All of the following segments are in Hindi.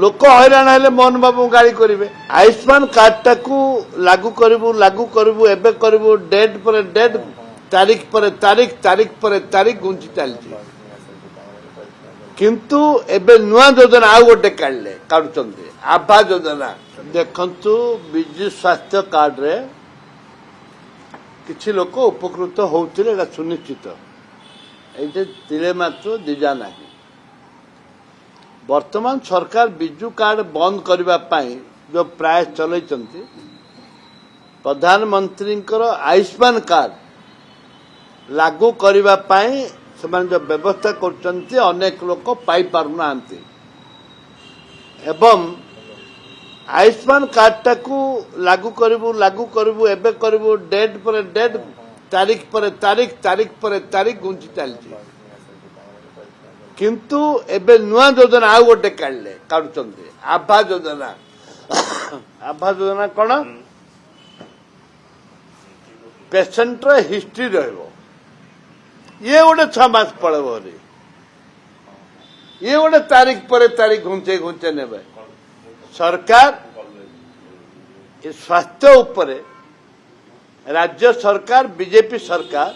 लोक हैरान हेले मोहन बाबू गाड़ी करेंगे आयुष्मान कार्ड टाकू लागू करू एबे करू डेट पर डेट तारीख पर तारीख तारीख पर तारीख घुंची चलती किंतु एबे नुआ योजना आउ गोटे काढ़ुचंती आभा योजना देखंतु विजु स्वास्थ्य कार्ड रे किछि लोक उपकृत होउतिले एटा सुनिश्चित एटे तिले मात्र दिजा नाही वर्तमान सरकार विजु कार्ड बंद करबा पाई जो प्रयास चलैचंती प्रधानमंत्री आयुष्मान कार्ड लागू करबा पाई सेमान जो व्यवस्था करचंती अनेक लोक पाई पारुना एवं आयुष्मान कार्ड टाकू लागू करू एबे करू डेट पर डेट तारीख पर तारीख तारीख पर तारीख घुंची चलती किंतु एबे नुआ योजना आउ गोटे काढ़ुचंती आभा योजना कौन पेसेंट हिस्ट्री रहिबो ये गोटे 6 मास पड़ेबो ये गोटे तारीख पर तारीख घुंचे नेबे सरकार स्वास्थ्य उपरे राज्य सरकार बीजेपी सरकार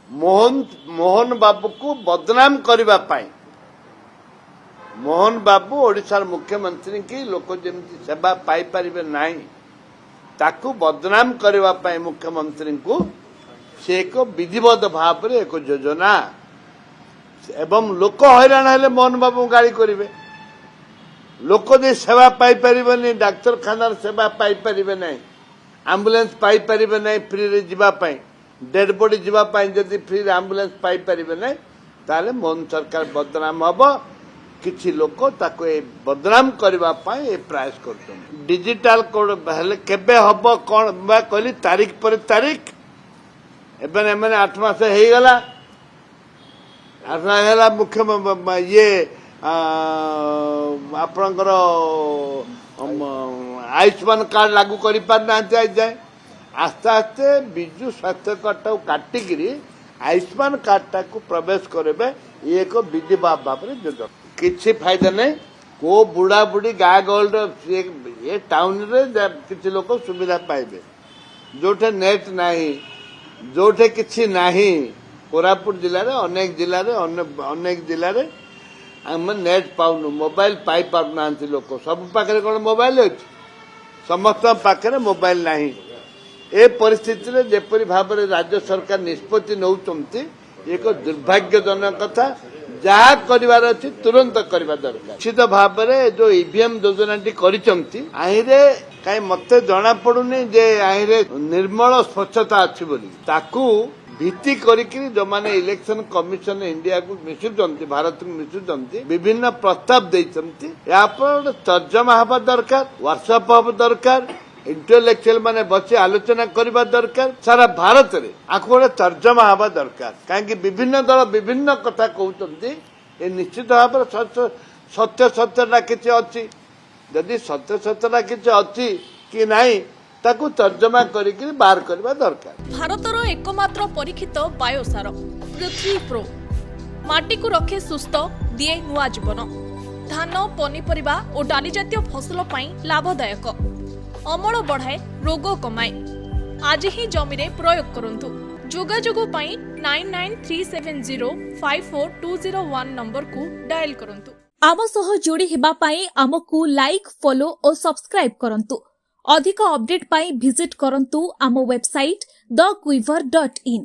मोहन बाबू को बदनाम करबा पाई मोहन बाबू ओडिशार मुख्यमंत्री की लोक जमी सेवा पाई परिबे नाही ताकू बदनाम करबा पाई मुख्यमंत्री को से एक विधिवत भाव रे एक योजना एवं लोक हैरान हेले मोहन बाबू गाड़ी करेंगे लोक जे सेवा पाई परिबेनी डाक्तरखानार सेवा पाई परिबे नाही एम्बुलेंस पाई परिबे नाही फ्री रे जिबा पाई डेड बॉडी जीवा जदि फ्री एम्बुलेंस पाई परिबे नै ताले मोहन सरकार बदनाम हबो किछि लोक ताको ए बदनाम करबा पाई ए प्रयास करछन डिजिटल कोड हेले केबे हबो कोन बा कहली तारीख पर तारीख एबे एमने 8 मास हे गला 8 मास हेला मुख्य ये आपनकर आयुष्मान कार्ड लागू करि पार ना जाय आस्ते आस्ते विजु स्वास्थ्य कार्ड काटिकी आयुष्मान कार्ड टाक प्रवेश करेंगे ये एक विधि भाव योजना किसी फायदा नहीं को बुढ़ा बुढ़ी गाँ गहल ये टाउन रे किसी लोग सुविधा पाइबे जोठे नेट नाही जोठे किसी नाही कोरापुट जिले में अनेक जिले में आम नेट पाऊनु मोबाइल पाई पारना लोक सब पाखे कौन मोबाइल अच्छी समस्त पाखे मोबाइल नहीं ए परिस्थिति रे जेपरि भाव रे राज्य सरकार निष्पत्ति नौचंती एक दुर्भाग्यजनक कथा जहाँ करिवार अछि तुरंत करबा दरकार निश्चित भाव रे जो ईवीएम योजना टी करिसंती आहिरे काई मते जाना पडुनी जे आहिरे निर्मल स्वच्छता अछि बोली ताकू भीति करिकरी जो माने इलेक्शन कमिशन इंडिया को मिसुचंती भारत को मिसुचंती विभिन्न प्रस्ताव देइसंती या पर तर्जमा हबा दरकार वर्कशॉप हबा दरकार इंटेलेक्चुअल माने बच्चे आलोचना करबा दरकार सारा भारत रे आको गोटे तर्जमा हवा दरकार कहीं विभिन्न दल विभिन्न कथा कहते ये निश्चित भाव सत्य सत्यता किसी अच्छी जदि सत्य सत्यता किसी अच्छी कि नहीं ताकू तर्जमा करिकरी बाहर करबा दरकार भारतर एकमात्र परीक्षित बायोसार पृथ्वी प्रो माटी को रखे सुस्थ दिए नुआ जीवन धान पनीपरिबा और डाली जातीय फसल पई लाभदायक अमल बढ़ाए रोग कमाए आज ही जमी रे प्रयोग करंतु जोगाजोग पई 9937054201 नंबर को डायल करंतु आम सह जोड़ी हेबा पई आमको लाइक फॉलो और सब्सक्राइब करंतु अधिक अपडेट पई विजिट करंतु आम वेबसाइट thequiver.in